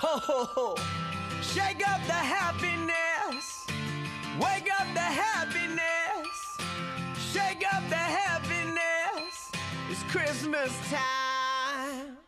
Ho, ho, ho. Shake up the happiness. Wake up the happiness. Shake up the happiness. It's Christmas time.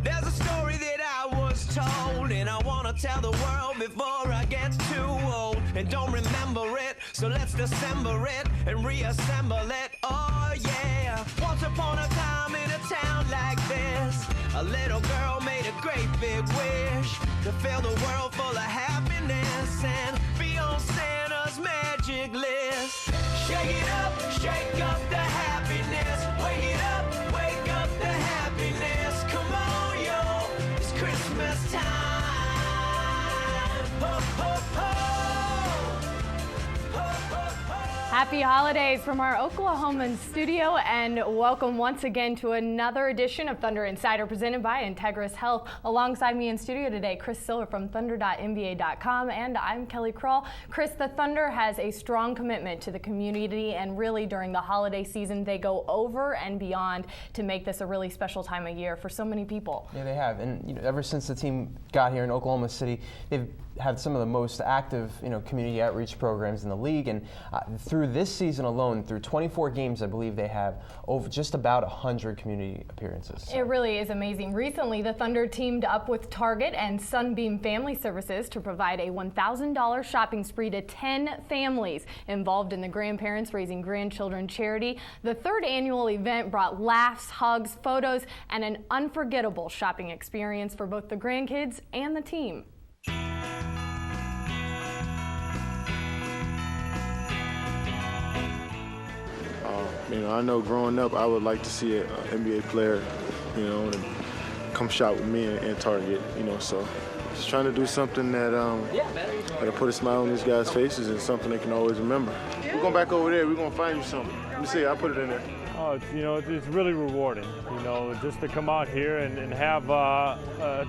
There's a story that I was told, and I want to tell the world before I get too old and don't remember it. So let's dissemble it and reassemble it. Oh yeah. Once upon a time in a town like this, a little girl made a great big wish to fill the world full of happiness and be on Santa's magic list. Shake up the happiness. Wake up the happiness. Come on, yo, it's Christmas time. Ho, ho, ho. Ho, ho, ho. Happy holidays from our Oklahoman studio, and welcome once again to another edition of Thunder Insider presented by Integris Health. Alongside me in studio today, Chris Silver from Thunder.nba.com, and I'm Kelly Kroll. Chris, the Thunder has a strong commitment to the community, and really during the holiday season, they go over and beyond to make this a really special time of year for so many people. Yeah, they have, and ever since the team got here in Oklahoma City, they've had some of the most active, community outreach programs in the league, and through this season alone, through 24 games, I believe they have over just about 100 community appearances. So. It really is amazing. Recently, the Thunder teamed up with Target and Sunbeam Family Services to provide a $1,000 shopping spree to 10 families involved in the Grandparents Raising Grandchildren charity. The third annual event brought laughs, hugs, photos, and an unforgettable shopping experience for both the grandkids and the team. I know growing up, I would like to see an NBA player, and come shop with me in Target, so just trying to do something that'll put a smile on these guys' faces and something they can always remember. We're going back over there. We're going to find you something. Let me see. I'll put it in there. Oh, it's really rewarding, just to come out here and have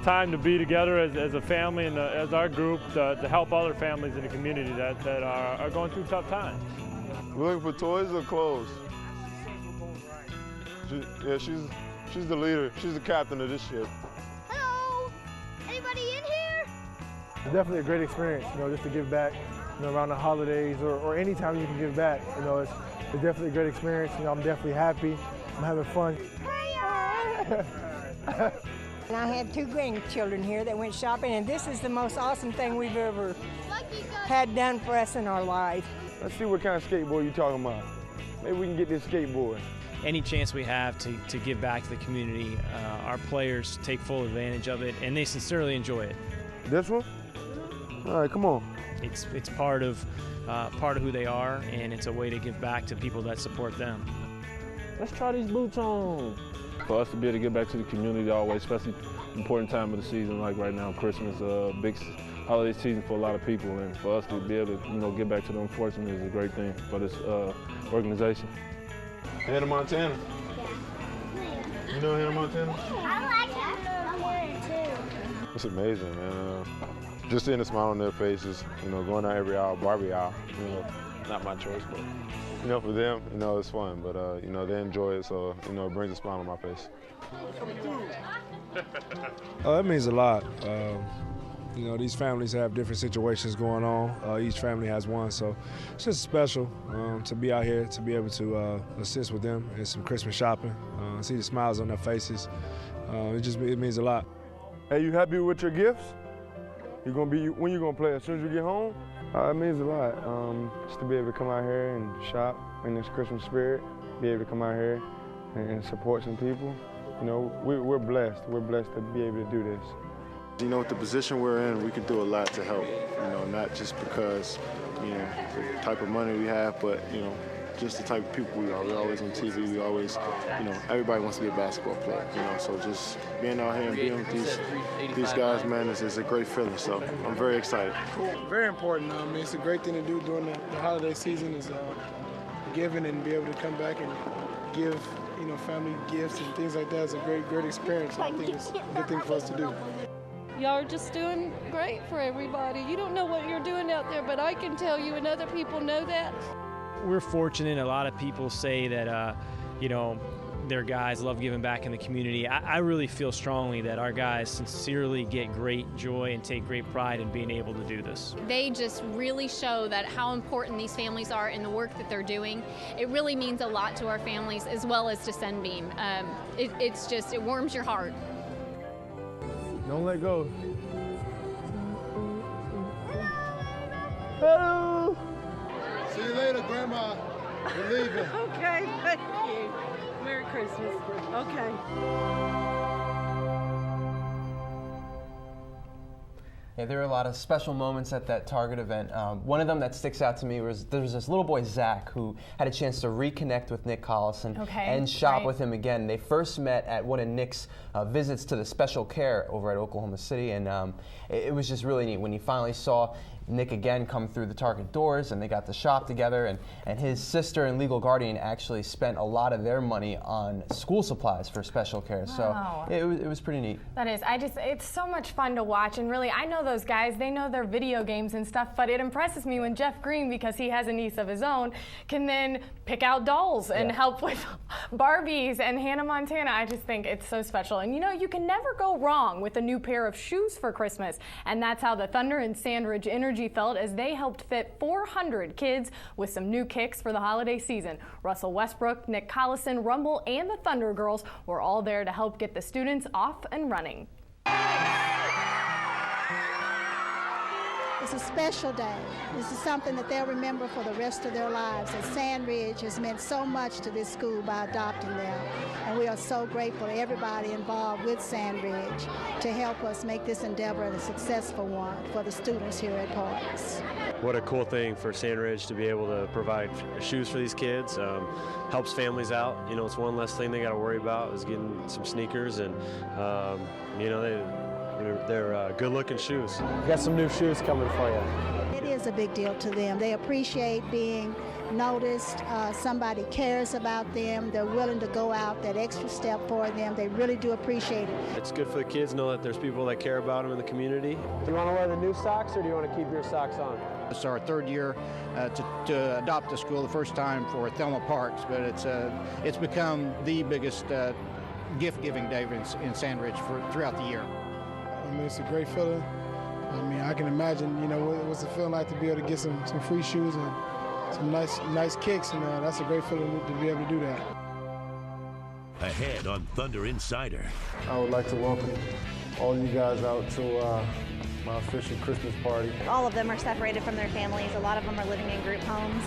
time to be together as a family and as our group to help other families in the community that are going through tough times. Looking for toys or clothes? She's the leader. She's the captain of this ship. Hello! Anybody in here? It's definitely a great experience, just to give back, around the holidays or any time you can give back. It's definitely a great experience. I'm definitely happy. I'm having fun. And I had 2 grandchildren here that went shopping, and this is the most awesome thing we've ever had done for us in our life. Let's see what kind of skateboard you're talking about. Maybe we can get this skateboard. Any chance we have to give back to the community, our players take full advantage of it, and they sincerely enjoy it. This one? All right, come on. It's part of who they are, and it's a way to give back to people that support them. Let's try these boots on. For us to be able to get back to the community always, especially important time of the season like right now, Christmas, big holiday season for a lot of people, and for us to be able to get back to the unfortunate is a great thing for this organization. Hannah Montana. You know Hannah Montana? I like it. Too. It's amazing, man. Just seeing the smile on their faces, going out every hour, Barbie hour, not my choice, but, for them, it's fun, but, they enjoy it, so, it brings a smile on my face. It means a lot. These families have different situations going on. Each family has one, so it's just special to be out here, to be able to assist with them in some Christmas shopping, see the smiles on their faces. It means a lot. Hey, you happy with your gifts? When you gonna play? As soon as you get home? It means a lot. Just to be able to come out here and shop in this Christmas spirit, be able to come out here and support some people. We're blessed. We're blessed to be able to do this. With the position we're in, we can do a lot to help, not just because, the type of money we have, but, just the type of people we are. We're always on TV. We always, everybody wants to be a basketball player, so just being out here and being with these guys, man, is a great feeling. So I'm very excited. Very important. It's a great thing to do during the holiday season is giving and be able to come back and give, family gifts and things like that is a great experience. I think it's a good thing for us to do. Y'all are just doing great for everybody. You don't know what you're doing out there, but I can tell you and other people know that. We're fortunate. A lot of people say that, their guys, love giving back in the community. I really feel strongly that our guys sincerely get great joy and take great pride in being able to do this. They just really show that how important these families are in the work that they're doing. It really means a lot to our families as well as to Sunbeam. It warms your heart. Don't let go. Hello. See you later, Grandma. We're leaving. Okay, thank you. Merry Christmas. Okay. Yeah, there were a lot of special moments at that Target event. One of them that sticks out to me was there was this little boy, Zach, who had a chance to reconnect with Nick Collison and shop with him again. They first met at one of Nick's visits to the special care over at Oklahoma City, and it was just really neat when he finally saw Nick again come through the Target doors, and they got to shop together, and his sister and legal guardian actually spent a lot of their money on school supplies for special care. Wow. So it was pretty neat. That is, it's so much fun to watch, and really, I know those guys, they know their video games and stuff, but it impresses me when Jeff Green, because he has a niece of his own, can then pick out dolls and help with Barbies and Hannah Montana. I just think it's so special. And you know, you can never go wrong with a new pair of shoes for Christmas, and that's how the Thunder and Sandridge Energy felt as they helped fit 400 kids with some new kicks for the holiday season. Russell Westbrook, Nick Collison, Rumble, and the Thunder Girls were all there to help get the students off and running. It's a special day. This is something that they'll remember for the rest of their lives. And Sandridge has meant so much to this school by adopting them. And we are so grateful to everybody involved with Sandridge to help us make this endeavor a successful one for the students here at Parks. What a cool thing for Sandridge to be able to provide shoes for these kids. Helps families out. You know, it's one less thing they got to worry about is getting some sneakers, and you know, they're good-looking shoes. We got some new shoes coming for you. It is a big deal to them. They appreciate being noticed. Somebody cares about them. They're willing to go out that extra step for them. They really do appreciate it. It's good for the kids to know that there's people that care about them in the community. Do you want to wear the new socks, or do you want to keep your socks on? It's our third year to adopt the school, the first time for Thelma Parks, but it's become the biggest gift-giving day in Sandridge throughout the year. I mean, it's a great feeling. I mean, I can imagine, you know, what's it feel like to be able to get some free shoes and some nice kicks, and that's a great feeling to be able to do that. Ahead on Thunder Insider. I would like to welcome all you guys out to my official Christmas party. All of them are separated from their families. A lot of them are living in group homes.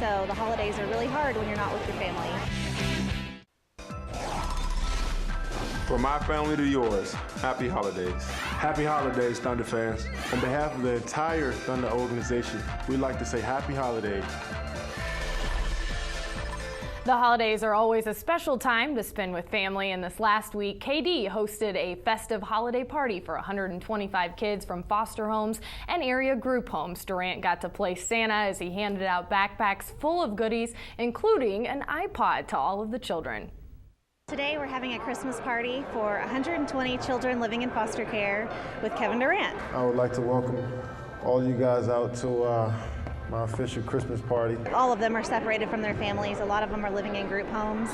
So the holidays are really hard when you're not with your family. From my family to yours, happy holidays. Happy holidays, Thunder fans. On behalf of the entire Thunder organization, we'd like to say happy holidays. The holidays are always a special time to spend with family, and this last week, KD hosted a festive holiday party for 125 kids from foster homes and area group homes. Durant got to play Santa as he handed out backpacks full of goodies, including an iPod to all of the children. Today we're having a Christmas party for 120 children living in foster care with Kevin Durant. I would like to welcome all you guys out to my official Christmas party. All of them are separated from their families. A lot of them are living in group homes.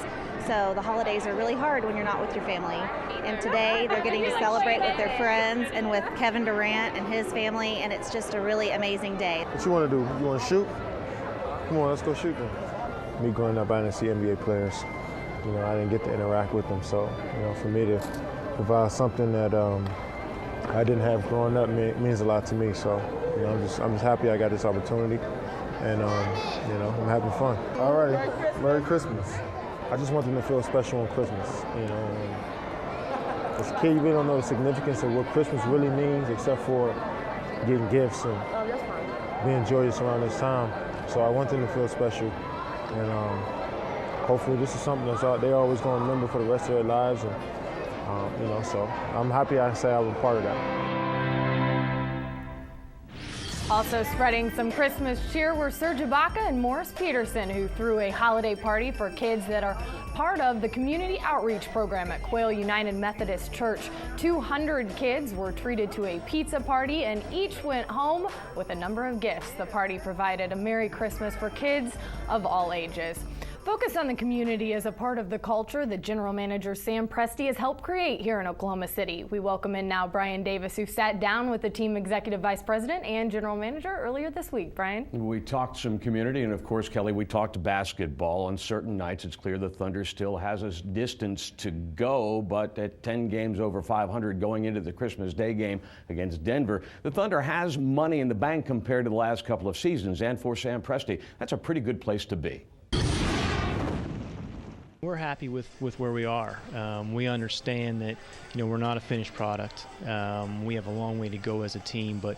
So the holidays are really hard when you're not with your family. And today they're getting to celebrate with their friends and with Kevin Durant and his family, and it's just a really amazing day. What you want to do? You want to shoot? Come on, let's go shoot then. Me growing up, I didn't see NBA players. You know, I didn't get to interact with them, so, you know, for me to provide something that I didn't have growing up means a lot to me. So, you know, I'm just happy I got this opportunity, and you know, I'm having fun. All right, Merry Christmas. I just want them to feel special on Christmas. You know, as a kid, you really don't know the significance of what Christmas really means, except for getting gifts and being joyous around this time. So I want them to feel special, and hopefully this is something that's they're always going to remember for the rest of their lives. And you know, so I'm happy I say I was a part of that. Also spreading some Christmas cheer were Serge Ibaka and Morris Peterson, who threw a holiday party for kids that are part of the community outreach program at Quail United Methodist Church. 200 kids were treated to a pizza party, and each went home with a number of gifts. The party provided a Merry Christmas for kids of all ages. Focus on the community is a part of the culture that General Manager Sam Presti has helped create here in Oklahoma City. We welcome in now Brian Davis, who sat down with the team Executive Vice President and General Manager earlier this week. Brian? We talked some community, and of course, Kelly, we talked basketball. On certain nights, it's clear the Thunder still has a distance to go, but at 10 games over 500 going into the Christmas Day game against Denver, the Thunder has money in the bank compared to the last couple of seasons, and for Sam Presti, that's a pretty good place to be. We're happy with where we are. We understand that we're not a finished product. We have a long way to go as a team, but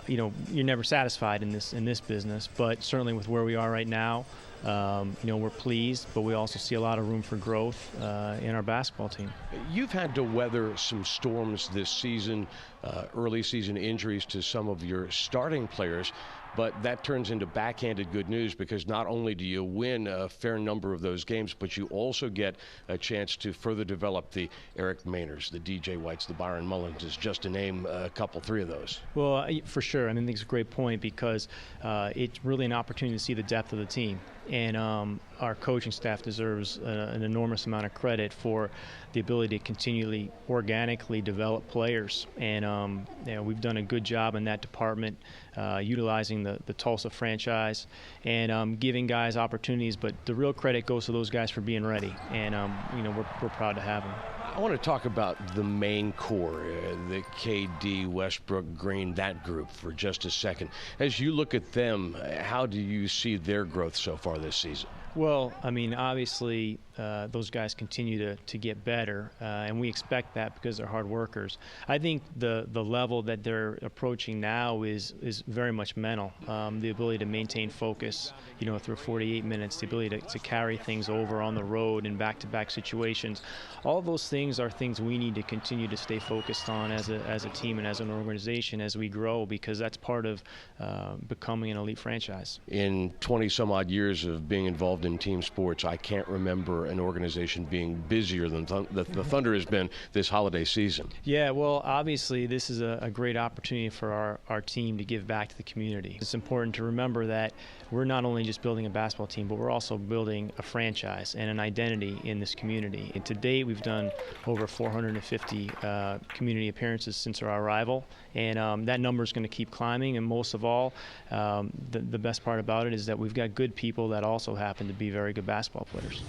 you're never satisfied in this business. But certainly with where we are right now, we're pleased. But we also see a lot of room for growth in our basketball team. You've had to weather some storms this season, early season injuries to some of your starting players. But that turns into backhanded good news, because not only do you win a fair number of those games, but you also get a chance to further develop the Eric Maynors, the DJ Whites, the Byron Mullins, just to name a couple, three of those. Well, for sure. I think it's a great point, because it's really an opportunity to see the depth of the team. And our coaching staff deserves an enormous amount of credit for the ability to continually organically develop players. And we've done a good job in that department, utilizing the Tulsa franchise and giving guys opportunities. But the real credit goes to those guys for being ready. And we're proud to have them. I want to talk about the main core, the KD, Westbrook, Green, that group for just a second. As you look at them, how do you see their growth so far this season? Well, I mean, obviously, those guys continue to get better, and we expect that because they're hard workers. I think the level that they're approaching now is very much mental. The ability to maintain focus, through 48 minutes, the ability to carry things over on the road in back-to-back situations. All of those things are things we need to continue to stay focused on as a team and as an organization as we grow, because that's part of becoming an elite franchise. In 20-some-odd years of being involved in team sports, I can't remember an organization being busier than the Thunder has been this holiday season. Yeah, well, obviously this is a great opportunity for our team to give back to the community. It's important to remember that we're not only just building a basketball team, but we're also building a franchise and an identity in this community. And to date, we've done over 450 community appearances since our arrival, and that number is going to keep climbing. And most of all, the best part about it is that we've got good people that also happen to be very good basketball players.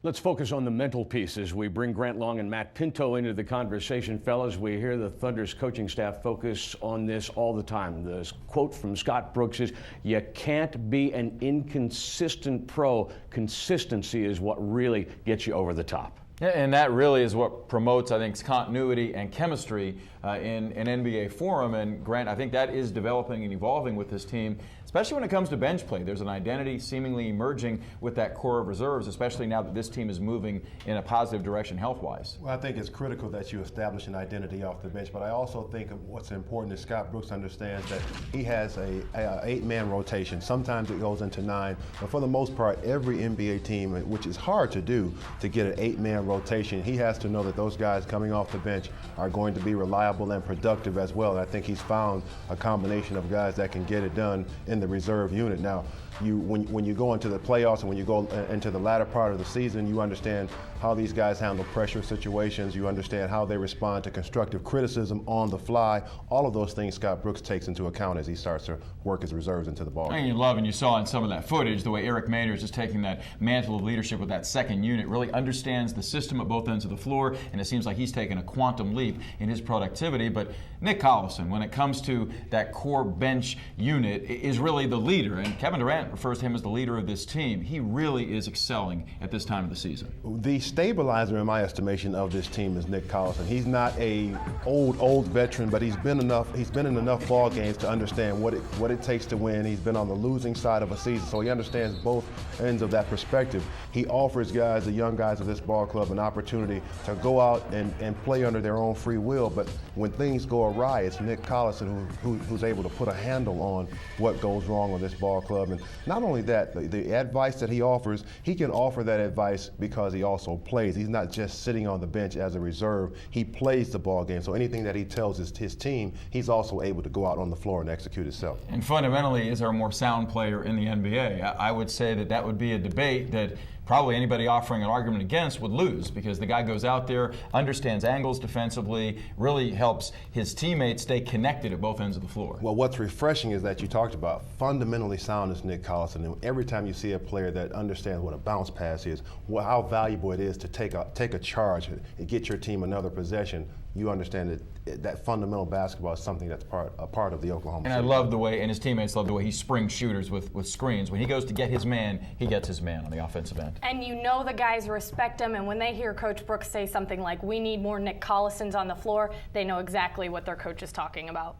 Let's focus on the mental piece as we bring Grant Long and Matt Pinto into the conversation. Fellas, we hear the Thunder's coaching staff focus on this all the time. The quote from Scott Brooks is, "You can't be an inconsistent pro. Consistency is what really gets you over the top." Yeah, and that really is what promotes, I think, continuity and chemistry in an NBA forum. And Grant, I think that is developing and evolving with this team, especially when it comes to bench play. There's an identity seemingly emerging with that core of reserves, especially now that this team is moving in a positive direction health-wise. Well, I think it's critical that you establish an identity off the bench, but I also think what's important is Scott Brooks understands that he has a 8-man rotation. Sometimes it goes into 9, but for the most part, every NBA team, which is hard to do, to get an 8-man rotation, he has to know that those guys coming off the bench are going to be reliable and productive as well. And I think he's found a combination of guys that can get it done in the reserve unit. Now, when you go into the playoffs and when you go into the latter part of the season, you understand how these guys handle pressure situations. You understand how they respond to constructive criticism on the fly. All of those things Scott Brooks takes into account as he starts to work his reserves into the ball. And you love, and you saw in some of that footage, the way Eric Maynors is taking that mantle of leadership with that second unit, really understands the system at both ends of the floor, and it seems like he's taken a quantum leap in his productivity. But Nick Collison, when it comes to that core bench unit, is really the leader, and Kevin Durant refers to him as the leader of this team. He really is excelling at this time of the season. The stabilizer, in my estimation, of this team is Nick Collison. He's not a old veteran, but he's been in enough ball games to understand what it takes to win. He's been on the losing side of a season, so he understands both ends of that perspective. He offers guys, the young guys of this ball club, an opportunity to go out and play under their own free will. But when things go awry, it's Nick Collison who's able to put a handle on what goes wrong with this ball club. And not only that, the advice that he offers, he can offer that advice because he also plays. He's not just sitting on the bench as a reserve. He plays the ball game. So anything that he tells his team, he's also able to go out on the floor and execute himself. And fundamentally, is our more sound player in the NBA? I would say that would be a debate that probably anybody offering an argument against would lose, because the guy goes out there, understands angles defensively, really helps his teammates stay connected at both ends of the floor. Well, what's refreshing is that you talked about fundamentally sound is Nick Collison. And every time you see a player that understands what a bounce pass is, how valuable it is to take a charge and get your team another possession, you understand that fundamental basketball is something that's a part of the Oklahoma And City. I love the way, and his teammates love the way he springs shooters with screens. When he goes to get his man, he gets his man on the offensive end. And you know the guys respect him, and when they hear Coach Brooks say something like, "We need more Nick Collisons on the floor," they know exactly what their coach is talking about.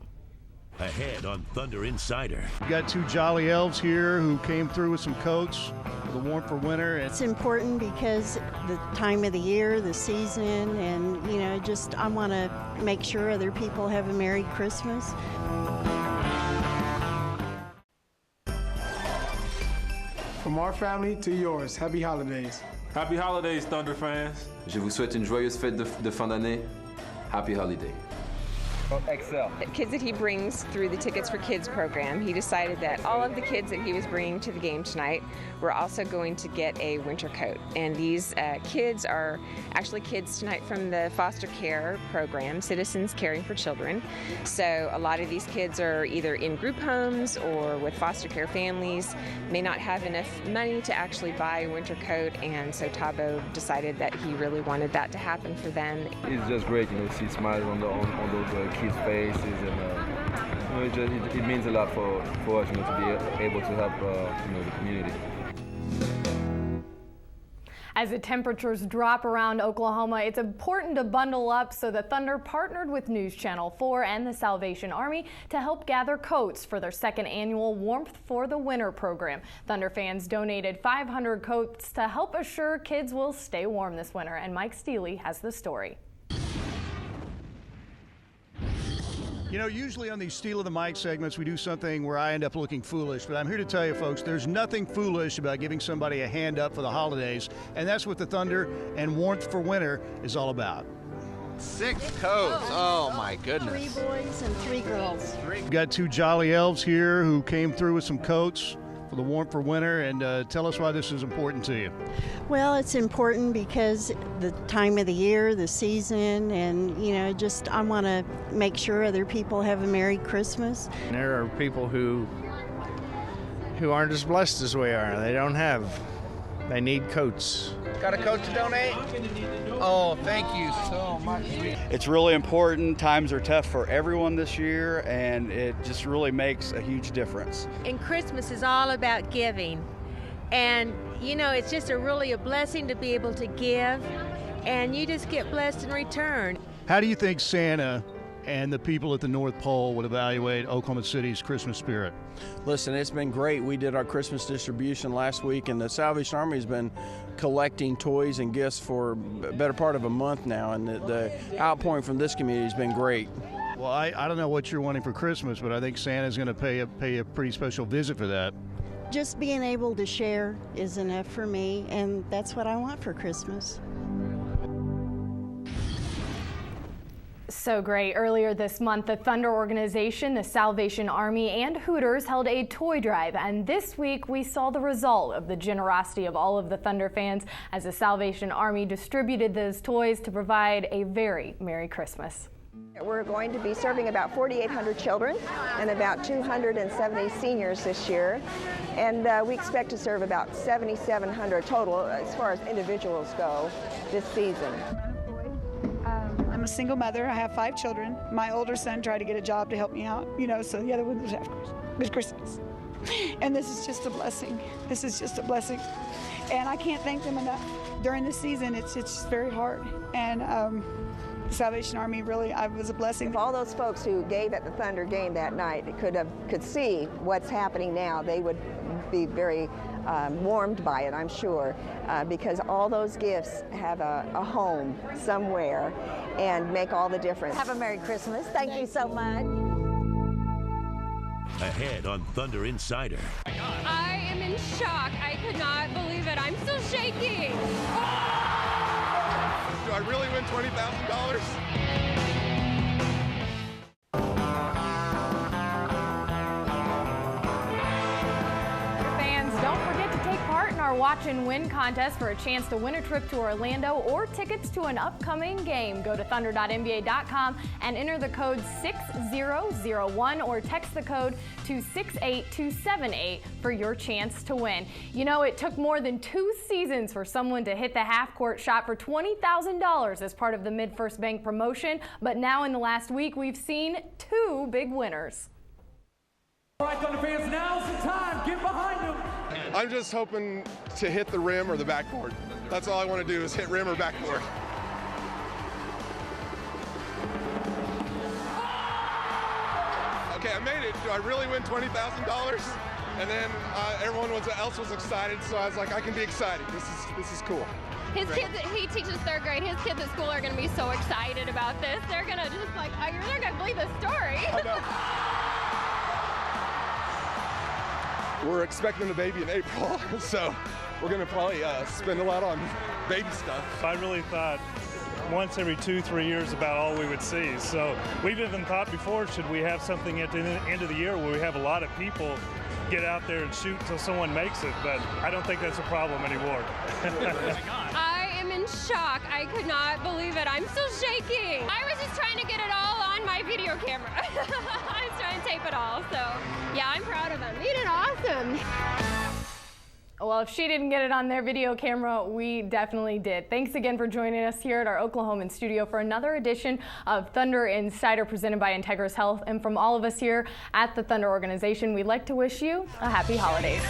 Ahead on Thunder Insider. We got two jolly elves here who came through with some coats for the warm for winter. It's important because the time of the year, the season, and I want to make sure other people have a Merry Christmas. From our family to yours, happy holidays. Happy holidays, Thunder fans. Je vous souhaite une joyeuse fête de fin d'année. Happy holiday. Excel. The kids that he brings through the Tickets for Kids program, he decided that all of the kids that he was bringing to the game tonight were also going to get a winter coat. And these kids are actually kids tonight from the foster care program, Citizens Caring for Children. So a lot of these kids are either in group homes or with foster care families, may not have enough money to actually buy a winter coat, and so Tabo decided that he really wanted that to happen for them. It's just great, to see smiles on those kids' faces, and it means a lot for us, to be able to help the community. As the temperatures drop around Oklahoma, it's important to bundle up, so the Thunder partnered with News Channel 4 and the Salvation Army to help gather coats for their second annual Warmth for the Winter program. Thunder fans donated 500 coats to help assure kids will stay warm this winter, and Mike Steele has the story. Usually on these Steal of the Mic segments, we do something where I end up looking foolish. But I'm here to tell you, folks, there's nothing foolish about giving somebody a hand up for the holidays. And that's what the Thunder and Warmth for Winter is all about. 6 coats. Oh, my goodness. 3 boys and 3 girls. We've got two jolly elves here who came through with some coats for the Warmth for Winter. And tell us why this is important to you. Well, it's important because the time of the year, the season, and I want to make sure other people have a Merry Christmas. There are people who aren't as blessed as we are. They need coats. Got a coat to donate? Oh, thank you so much. It's really important. Times are tough for everyone this year, and it just really makes a huge difference. And Christmas is all about giving. And, it's just really a blessing to be able to give, and you just get blessed in return. How do you think Santa and the people at the North Pole would evaluate Oklahoma City's Christmas spirit? Listen, it's been great. We did our Christmas distribution last week, and the Salvation Army has been collecting toys and gifts for a better part of a month now, and the outpouring from this community has been great. Well, I don't know what you're wanting for Christmas, but I think Santa's going to pay a pretty special visit for that. Just being able to share is enough for me, and that's what I want for Christmas. So great. Earlier this month, the Thunder organization, the Salvation Army, and Hooters held a toy drive. And this week, we saw the result of the generosity of all of the Thunder fans as the Salvation Army distributed those toys to provide a very Merry Christmas. We're going to be serving about 4,800 children and about 270 seniors this year. And we expect to serve about 7,700 total as far as individuals go this season. I'm a single mother. I have 5 children. My older son tried to get a job to help me out, so the other one was after Christmas. And this is just a blessing. This is just a blessing. And I can't thank them enough. During this season, it's just very hard. And the Salvation Army really, I was a blessing. If all those folks who gave at the Thunder game that night could see what's happening now, they would be very warmed by it, I'm sure, because all those gifts have a home somewhere and make all the difference. Have a Merry Christmas. Thank you so much. Ahead on Thunder Insider. I am in shock. I could not believe it. I'm still shaking. Oh! I really win $20,000? Don't forget to take part in our Watchin Win Contest for a chance to win a trip to Orlando or tickets to an upcoming game. Go to thunder.nba.com and enter the code 6001 or text the code to 68278 for your chance to win. You know, it took more than 2 seasons for someone to hit the half-court shot for $20,000 as part of the Mid-First Bank promotion, but now in the last week we've seen 2 big winners. All right, Thunder fans, now's the time. Get behind them. I'm just hoping to hit the rim or the backboard. That's all I want to do is hit rim or backboard. Okay, I made it. Do I really win $20,000? And then everyone else was excited, so I was like, I can be excited. This is cool. His kids, he teaches 3rd grade. His kids at school are going to be so excited about this. They're going to just like, oh, you're not going to believe the story. I know. We're expecting a baby in April, so we're going to probably spend a lot on baby stuff. I really thought once every 2-3 years about all we would see. So we've even thought before, should we have something at the end of the year where we have a lot of people get out there and shoot until someone makes it, but I don't think that's a problem anymore. I am in shock. I could not believe it. I'm still shaking. I was just trying to get it all on my video camera. I was trying to tape it all, so yeah, I'm proud of him. He did awesome. Well, if she didn't get it on their video camera, we definitely did. Thanks again for joining us here at our Oklahoman studio for another edition of Thunder Insider presented by Integris Health. And from all of us here at the Thunder organization, we'd like to wish you a happy holidays.